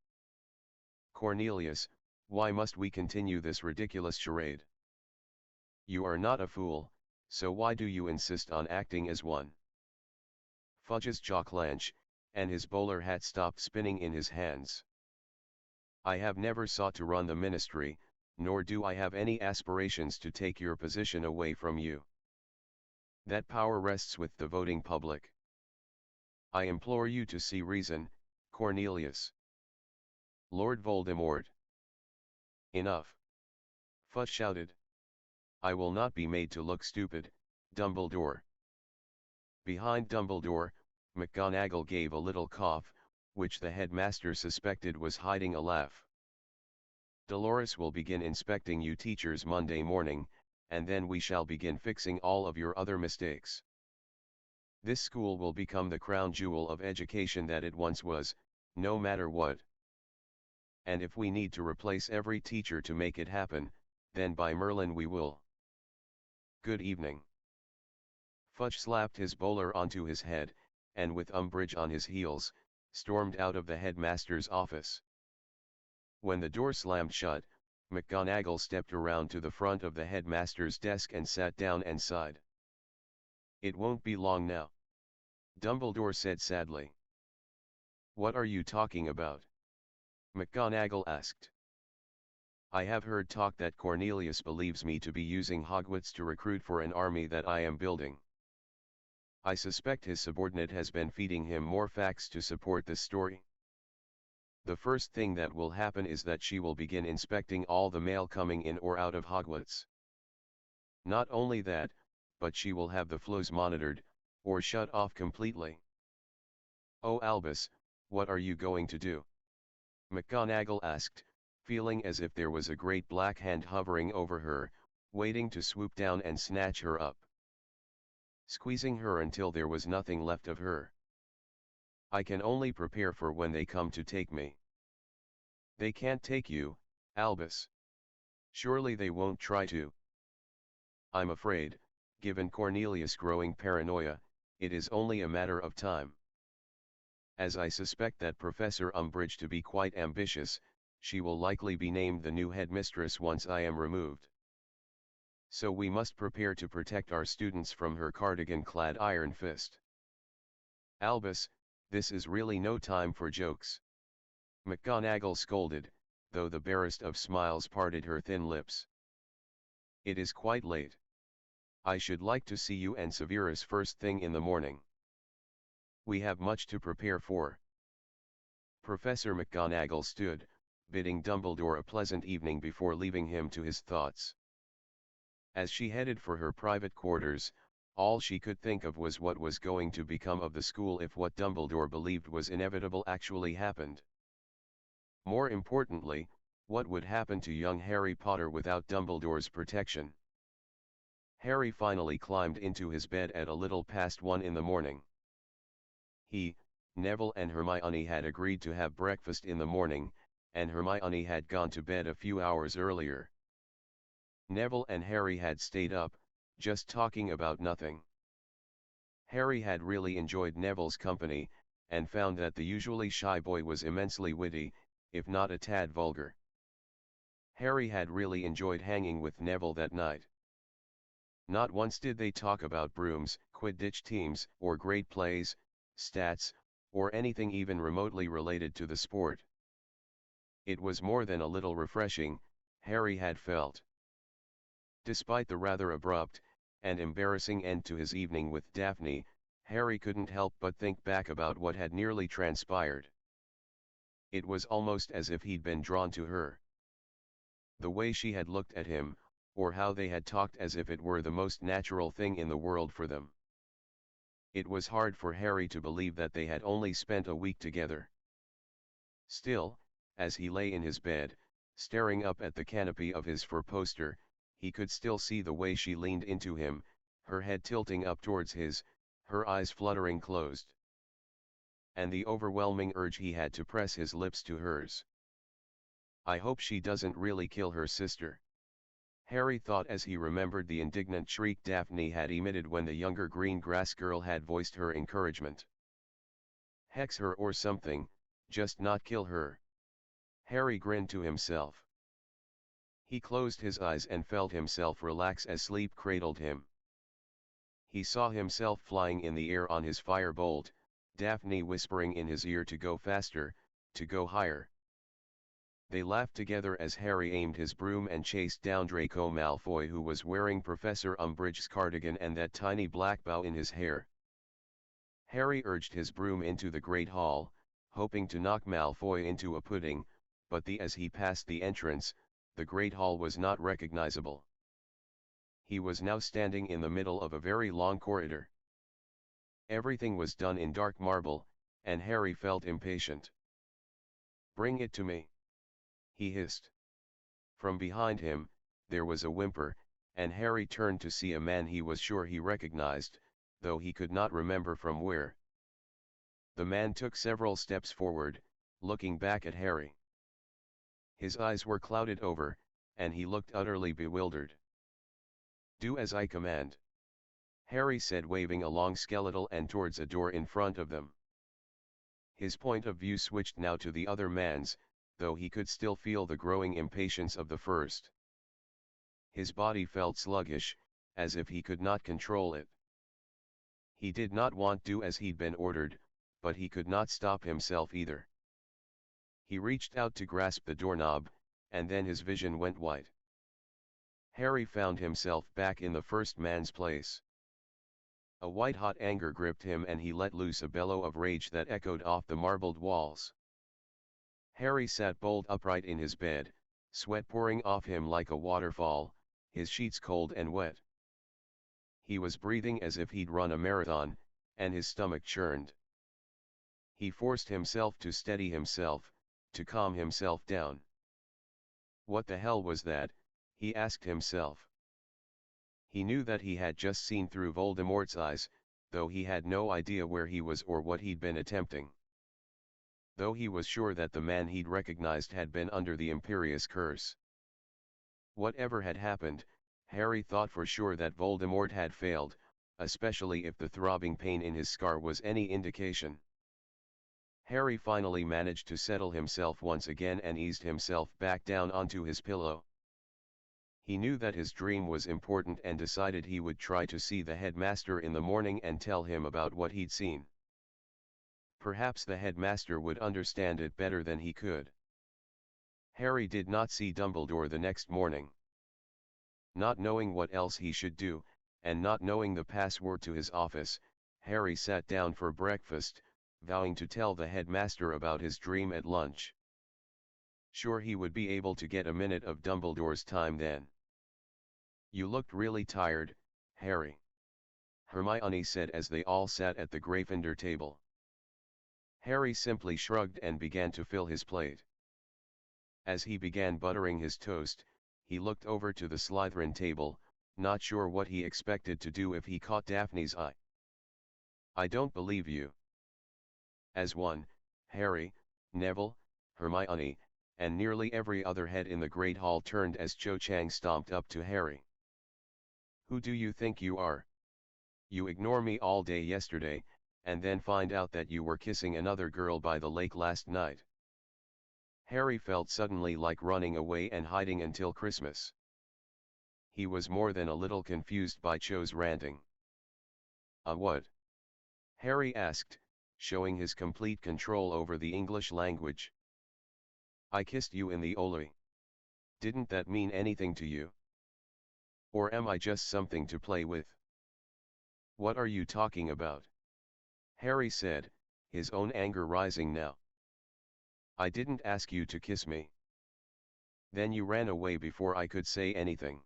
"Cornelius, why must we continue this ridiculous charade? You are not a fool, so why do you insist on acting as one?" Fudge's jaw clenched, and his bowler hat stopped spinning in his hands. "I have never sought to run the ministry, nor do I have any aspirations to take your position away from you. That power rests with the voting public. I implore you to see reason, Cornelius." "Lord Voldemort." "Enough!" Fudge shouted. "I will not be made to look stupid, Dumbledore." Behind Dumbledore, McGonagall gave a little cough, which the headmaster suspected was hiding a laugh. "Dolores will begin inspecting you teachers Monday morning, and then we shall begin fixing all of your other mistakes. This school will become the crown jewel of education that it once was, no matter what. And if we need to replace every teacher to make it happen, then by Merlin we will. Good evening." Fudge slapped his bowler onto his head, and with Umbridge on his heels, stormed out of the headmaster's office. When the door slammed shut, McGonagall stepped around to the front of the headmaster's desk and sat down and sighed. "It won't be long now," Dumbledore said sadly. "What are you talking about?" McGonagall asked. "I have heard talk that Cornelius believes me to be using Hogwarts to recruit for an army that I am building. I suspect his subordinate has been feeding him more facts to support this story. The first thing that will happen is that she will begin inspecting all the mail coming in or out of Hogwarts. Not only that, but she will have the flows monitored, or shut off completely." "Oh Albus, what are you going to do?" McGonagall asked, feeling as if there was a great black hand hovering over her, waiting to swoop down and snatch her up. Squeezing her until there was nothing left of her. "I can only prepare for when they come to take me." "They can't take you, Albus. Surely they won't try to." "I'm afraid, given Cornelius' growing paranoia, it is only a matter of time. As I suspect that Professor Umbridge to be quite ambitious, she will likely be named the new headmistress once I am removed. So we must prepare to protect our students from her cardigan-clad iron fist." "Albus, this is really no time for jokes," McGonagall scolded, though the barest of smiles parted her thin lips. "It is quite late. I should like to see you and Severus first thing in the morning. We have much to prepare for." Professor McGonagall stood, bidding Dumbledore a pleasant evening before leaving him to his thoughts. As she headed for her private quarters, all she could think of was what was going to become of the school if what Dumbledore believed was inevitable actually happened. More importantly, what would happen to young Harry Potter without Dumbledore's protection? Harry finally climbed into his bed at a little past 1 in the morning. He, Neville and Hermione had agreed to have breakfast in the morning, and Hermione had gone to bed a few hours earlier. Neville and Harry had stayed up, just talking about nothing. Harry had really enjoyed Neville's company, and found that the usually shy boy was immensely witty, if not a tad vulgar. Harry had really enjoyed hanging with Neville that night. Not once did they talk about brooms, Quidditch teams, or great plays, stats, or anything even remotely related to the sport. It was more than a little refreshing, Harry had felt. Despite the rather abrupt and embarrassing end to his evening with Daphne, Harry couldn't help but think back about what had nearly transpired. It was almost as if he'd been drawn to her. The way she had looked at him, or how they had talked as if it were the most natural thing in the world for them. It was hard for Harry to believe that they had only spent a week together. Still, as he lay in his bed, staring up at the canopy of his four-poster, he could still see the way she leaned into him, her head tilting up towards his, her eyes fluttering closed. And the overwhelming urge he had to press his lips to hers. I hope she doesn't really kill her sister. Harry thought as he remembered the indignant shriek Daphne had emitted when the younger green grass girl had voiced her encouragement. Hex her or something, just not kill her. Harry grinned to himself. He closed his eyes and felt himself relax as sleep cradled him. He saw himself flying in the air on his firebolt, Daphne whispering in his ear to go faster, to go higher. They laughed together as Harry aimed his broom and chased down Draco Malfoy, who was wearing Professor Umbridge's cardigan and that tiny black bow in his hair. Harry urged his broom into the Great Hall, hoping to knock Malfoy into a pudding, but as he passed the entrance, the Great Hall was not recognizable. He was now standing in the middle of a very long corridor. Everything was done in dark marble, and Harry felt impatient. "Bring it to me," he hissed. From behind him, there was a whimper, and Harry turned to see a man he was sure he recognized, though he could not remember from where. The man took several steps forward, looking back at Harry. His eyes were clouded over, and he looked utterly bewildered. "Do as I command," Harry said, waving a long skeletal and towards a door in front of them. His point of view switched now to the other man's, though he could still feel the growing impatience of the first. His body felt sluggish, as if he could not control it. He did not want to do as he'd been ordered, but he could not stop himself either. He reached out to grasp the doorknob, and then his vision went white. Harry found himself back in the first man's place. A white-hot anger gripped him and he let loose a bellow of rage that echoed off the marbled walls. Harry sat bolt upright in his bed, sweat pouring off him like a waterfall, his sheets cold and wet. He was breathing as if he'd run a marathon, and his stomach churned. He forced himself to steady himself, to calm himself down. What the hell was that, he asked himself. He knew that he had just seen through Voldemort's eyes, though he had no idea where he was or what he'd been attempting. Though he was sure that the man he'd recognized had been under the Imperious curse. Whatever had happened, Harry thought for sure that Voldemort had failed, especially if the throbbing pain in his scar was any indication. Harry finally managed to settle himself once again and eased himself back down onto his pillow. He knew that his dream was important and decided he would try to see the headmaster in the morning and tell him about what he'd seen. Perhaps the headmaster would understand it better than he could. Harry did not see Dumbledore the next morning. Not knowing what else he should do, and not knowing the password to his office, Harry sat down for breakfast, vowing to tell the headmaster about his dream at lunch. Sure, he would be able to get a minute of Dumbledore's time then. You looked really tired, Harry, Hermione said as they all sat at the Gryffindor table. Harry simply shrugged and began to fill his plate. As he began buttering his toast, he looked over to the Slytherin table, not sure what he expected to do if he caught Daphne's eye. I don't believe you. As one, Harry, Neville, Hermione, and nearly every other head in the Great Hall turned as Cho Chang stomped up to Harry. Who do you think you are? You ignore me all day yesterday, and then find out that you were kissing another girl by the lake last night. Harry felt suddenly like running away and hiding until Christmas. He was more than a little confused by Cho's ranting. What? Harry asked, showing his complete control over the English language. I kissed you in the Oli. Didn't that mean anything to you? Or am I just something to play with? What are you talking about? Harry said, his own anger rising now. I didn't ask you to kiss me. Then you ran away before I could say anything.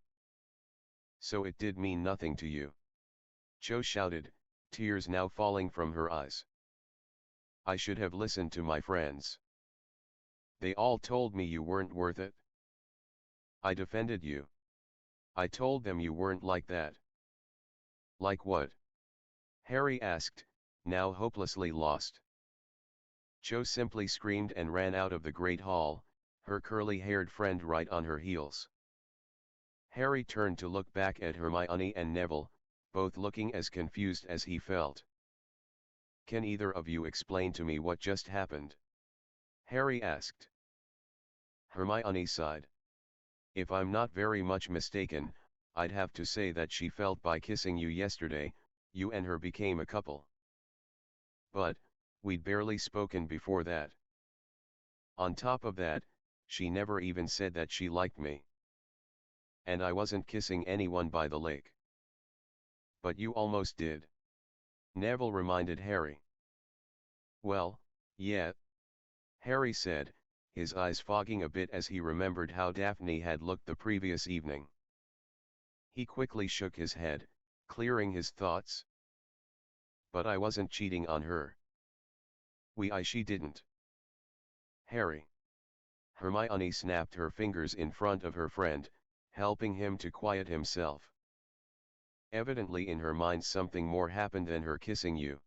So it did mean nothing to you. Cho shouted, tears now falling from her eyes. I should have listened to my friends. They all told me you weren't worth it. I defended you. I told them you weren't like that. Like what? Harry asked, now hopelessly lost. Cho simply screamed and ran out of the Great Hall, her curly-haired friend right on her heels. Harry turned to look back at Hermione and Neville, both looking as confused as he felt. Can either of you explain to me what just happened? Harry asked. Hermione sighed. If I'm not very much mistaken, I'd have to say that she felt by kissing you yesterday, you and her became a couple. But, we'd barely spoken before that. On top of that, she never even said that she liked me. And I wasn't kissing anyone by the lake. But you almost did. Neville reminded Harry. Well, yeah, Harry said, his eyes fogging a bit as he remembered how Daphne had looked the previous evening. He quickly shook his head, clearing his thoughts. But I wasn't cheating on her. She didn't. Harry. Hermione snapped her fingers in front of her friend, helping him to quiet himself. Evidently in her mind something more happened than her kissing you.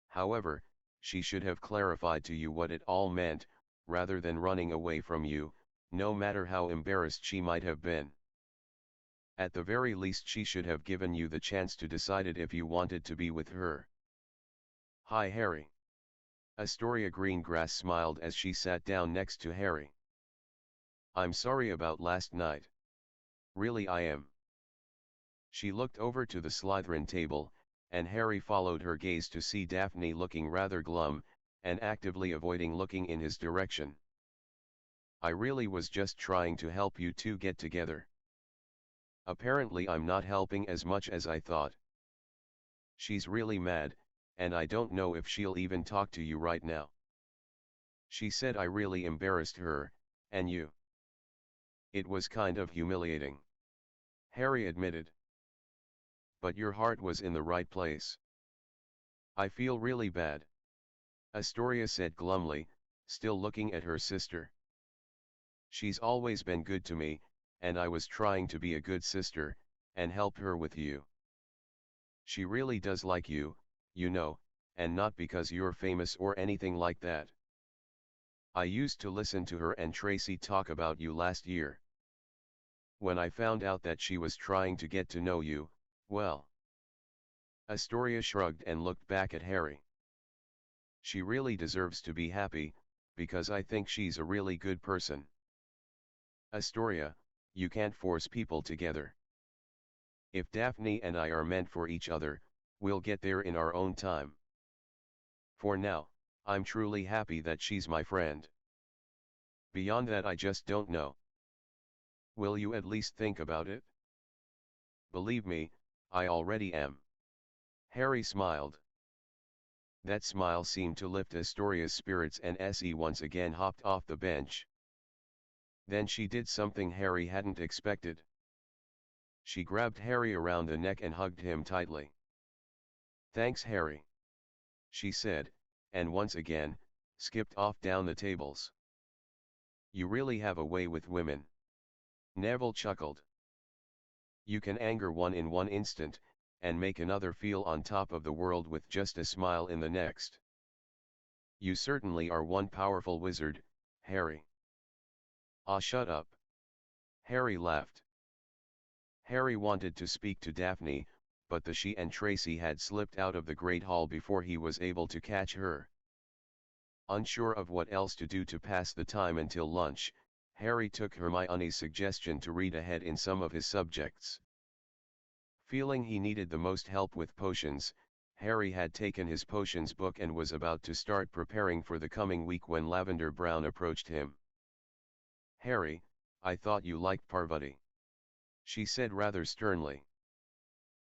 However, she should have clarified to you what it all meant, rather than running away from you, no matter how embarrassed she might have been. At the very least she should have given you the chance to decide it if you wanted to be with her. Hi Harry. Astoria Greengrass smiled as she sat down next to Harry. I'm sorry about last night. Really I am. She looked over to the Slytherin table, and Harry followed her gaze to see Daphne looking rather glum, and actively avoiding looking in his direction. I really was just trying to help you two get together. Apparently I'm not helping as much as I thought. She's really mad, and I don't know if she'll even talk to you right now. She said I really embarrassed her, and you. It was kind of humiliating. Harry admitted. But your heart was in the right place. I feel really bad. Astoria said glumly, still looking at her sister. She's always been good to me, and I was trying to be a good sister, and help her with you. She really does like you, you know, and not because you're famous or anything like that. I used to listen to her and Tracy talk about you last year. When I found out that she was trying to get to know you, well. Astoria shrugged and looked back at Harry. She really deserves to be happy, because I think she's a really good person. Astoria, you can't force people together. If Daphne and I are meant for each other, we'll get there in our own time. For now, I'm truly happy that she's my friend. Beyond that I just don't know. Will you at least think about it? Believe me, I already am. Harry smiled. That smile seemed to lift Astoria's spirits and she once again hopped off the bench. Then she did something Harry hadn't expected. She grabbed Harry around the neck and hugged him tightly. "Thanks, Harry," she said, and once again, skipped off down the tables. "You really have a way with women." Neville chuckled. "You can anger one in one instant, and make another feel on top of the world with just a smile in the next. You certainly are one powerful wizard, Harry." "Ah, shut up." Harry laughed. Harry wanted to speak to Daphne, but she and Tracy had slipped out of the Great Hall before he was able to catch her. Unsure of what else to do to pass the time until lunch, Harry took Hermione's suggestion to read ahead in some of his subjects. Feeling he needed the most help with potions, Harry had taken his potions book and was about to start preparing for the coming week when Lavender Brown approached him. "Harry, I thought you liked Parvati," she said rather sternly.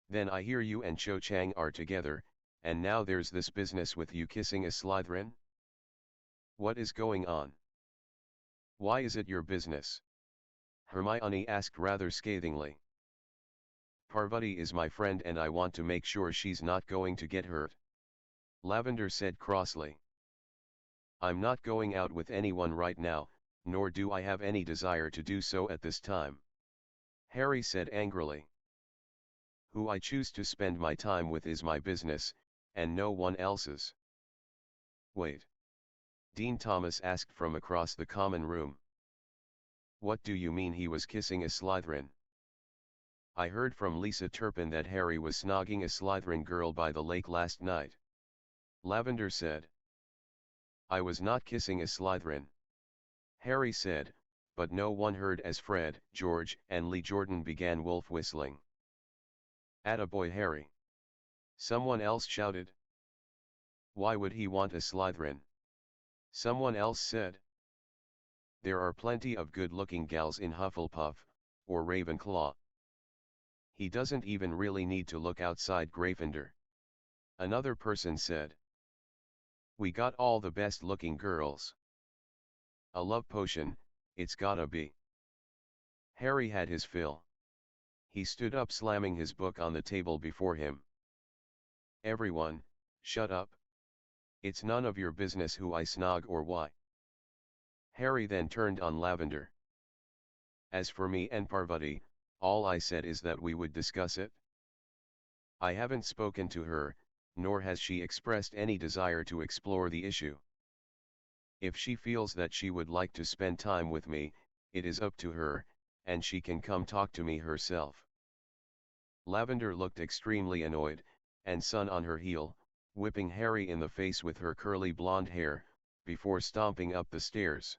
"Then I hear you and Cho Chang are together, and now there's this business with you kissing a Slytherin? What is going on? Why is it your business?" Hermione asked rather scathingly. "Parvati is my friend and I want to make sure she's not going to get hurt," Lavender said crossly. "I'm not going out with anyone right now, nor do I have any desire to do so at this time," Harry said angrily. "Who I choose to spend my time with is my business, and no one else's." "Wait," Dean Thomas asked from across the common room. "What do you mean he was kissing a Slytherin?" "I heard from Lisa Turpin that Harry was snogging a Slytherin girl by the lake last night," Lavender said. "I was not kissing a Slytherin," Harry said, but no one heard as Fred, George, and Lee Jordan began wolf whistling. "Attaboy, Harry!" someone else shouted. "Why would he want a Slytherin?" someone else said. "There are plenty of good-looking gals in Hufflepuff, or Ravenclaw. He doesn't even really need to look outside Gryffindor," another person said. "We got all the best-looking girls. A love potion, it's gotta be." Harry had his fill. He stood up slamming his book on the table before him. "Everyone, shut up. It's none of your business who I snog or why." Harry then turned on Lavender. "As for me and Parvati, all I said is that we would discuss it. I haven't spoken to her, nor has she expressed any desire to explore the issue. If she feels that she would like to spend time with me, it is up to her, and she can come talk to me herself." Lavender looked extremely annoyed, and Sun on her heel, whipping Harry in the face with her curly blonde hair, before stomping up the stairs.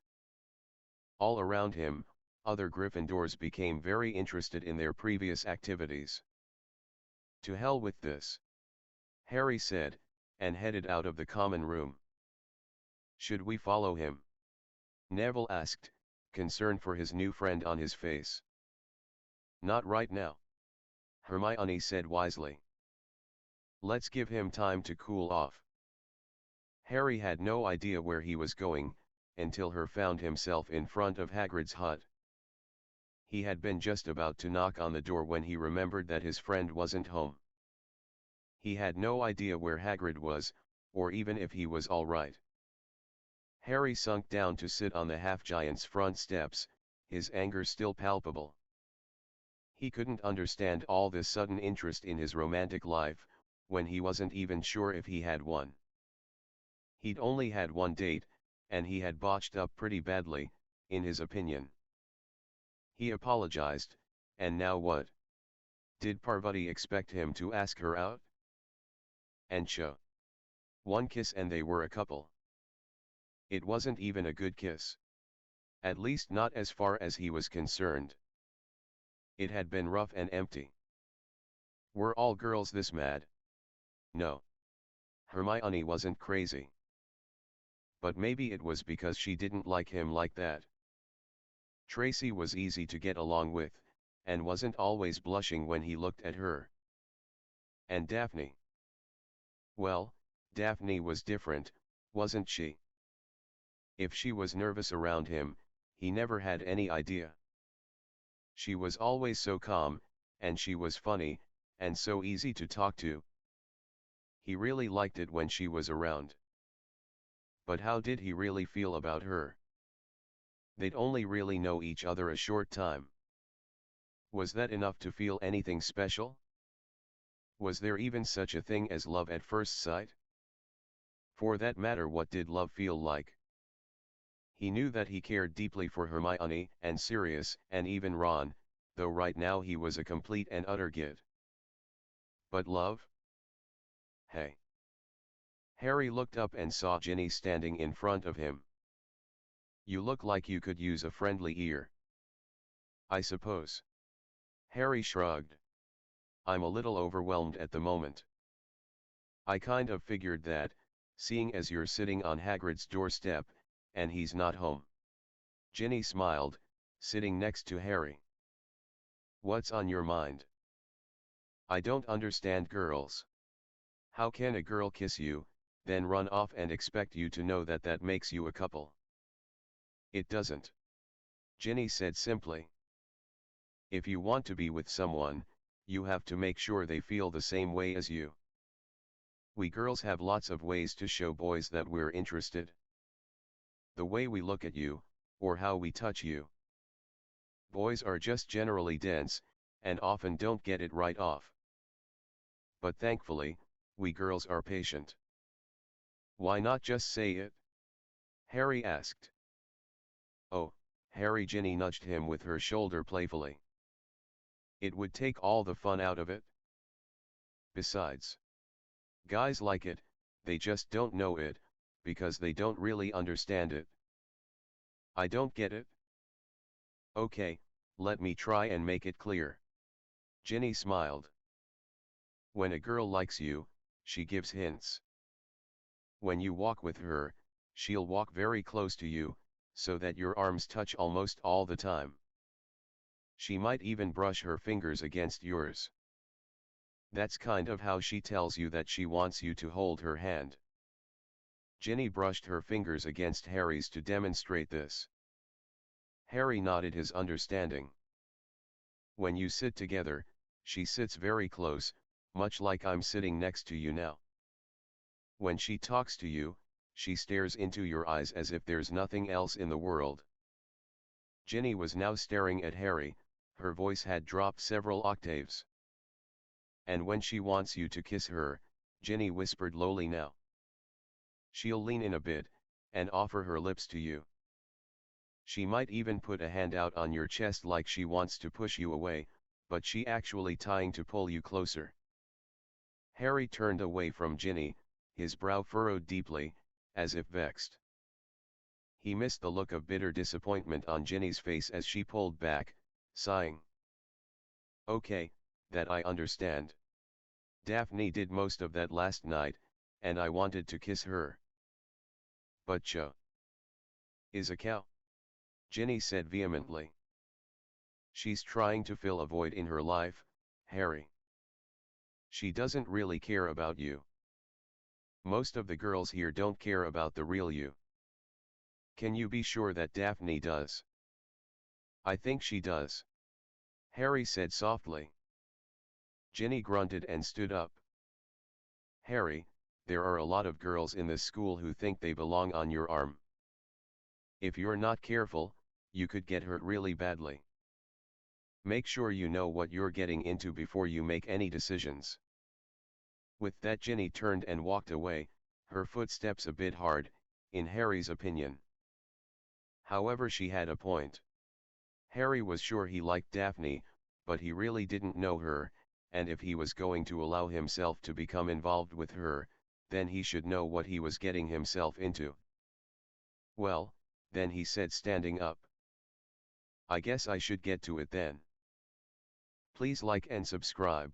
All around him, other Gryffindors became very interested in their previous activities. "To hell with this," Harry said, and headed out of the common room. "Should we follow him?" Neville asked, concern for his new friend on his face. "Not right now," Hermione said wisely. "Let's give him time to cool off." Harry had no idea where he was going, until he found himself in front of Hagrid's hut. He had been just about to knock on the door when he remembered that his friend wasn't home. He had no idea where Hagrid was, or even if he was all right. Harry sunk down to sit on the half-giant's front steps, his anger still palpable. He couldn't understand all this sudden interest in his romantic life, when he wasn't even sure if he had one. He'd only had one date, and he had botched up pretty badly, in his opinion. He apologized, and now what? Did Parvati expect him to ask her out? And Cho. One kiss and they were a couple. It wasn't even a good kiss. At least not as far as he was concerned. It had been rough and empty. Were all girls this mad? No. Hermione wasn't crazy. But maybe it was because she didn't like him like that. Tracy was easy to get along with, and wasn't always blushing when he looked at her. And Daphne? Well, Daphne was different, wasn't she? If she was nervous around him, he never had any idea. She was always so calm, and she was funny, and so easy to talk to. He really liked it when she was around. But how did he really feel about her? They'd only really know each other a short time. Was that enough to feel anything special? Was there even such a thing as love at first sight? For that matter, what did love feel like? He knew that he cared deeply for Hermione and Sirius and even Ron, though right now he was a complete and utter git. But love? Hey. Harry looked up and saw Ginny standing in front of him. You look like you could use a friendly ear. I suppose. Harry shrugged. I'm a little overwhelmed at the moment. I kind of figured that, seeing as you're sitting on Hagrid's doorstep, and he's not home. Ginny smiled, sitting next to Harry. What's on your mind? I don't understand girls. How can a girl kiss you, then run off and expect you to know that that makes you a couple? It doesn't. Ginny said simply. If you want to be with someone, you have to make sure they feel the same way as you. We girls have lots of ways to show boys that we're interested. The way we look at you, or how we touch you. Boys are just generally dense, and often don't get it right off. But thankfully, we girls are patient. Why not just say it? Harry asked. Oh, Harry, Ginny nudged him with her shoulder playfully. It would take all the fun out of it. Besides, guys like it, they just don't know it, because they don't really understand it. I don't get it. Okay, let me try and make it clear. Ginny smiled. When a girl likes you, she gives hints. When you walk with her, she'll walk very close to you, so that your arms touch almost all the time. She might even brush her fingers against yours. That's kind of how she tells you that she wants you to hold her hand. Ginny brushed her fingers against Harry's to demonstrate this. Harry nodded his understanding. When you sit together, she sits very close, much like I'm sitting next to you now. When she talks to you, she stares into your eyes as if there's nothing else in the world. Ginny was now staring at Harry, her voice had dropped several octaves. And when she wants you to kiss her, Ginny whispered lowly now. She'll lean in a bit, and offer her lips to you. She might even put a hand out on your chest like she wants to push you away, but she actually trying to pull you closer. Harry turned away from Ginny, his brow furrowed deeply, as if vexed. He missed the look of bitter disappointment on Ginny's face as she pulled back, sighing. Okay, that I understand. Daphne did most of that last night, and I wanted to kiss her. But Cho is a cow, Ginny said vehemently. She's trying to fill a void in her life, Harry. She doesn't really care about you. Most of the girls here don't care about the real you. Can you be sure that Daphne does? I think she does. Harry said softly. Ginny grunted and stood up. Harry, there are a lot of girls in this school who think they belong on your arm. If you're not careful, you could get hurt really badly. Make sure you know what you're getting into before you make any decisions. With that, Ginny turned and walked away, her footsteps a bit hard, in Harry's opinion. However, she had a point. Harry was sure he liked Daphne, but he really didn't know her, and if he was going to allow himself to become involved with her, then he should know what he was getting himself into. Well, then he said, standing up. I guess I should get to it then. Please like and subscribe.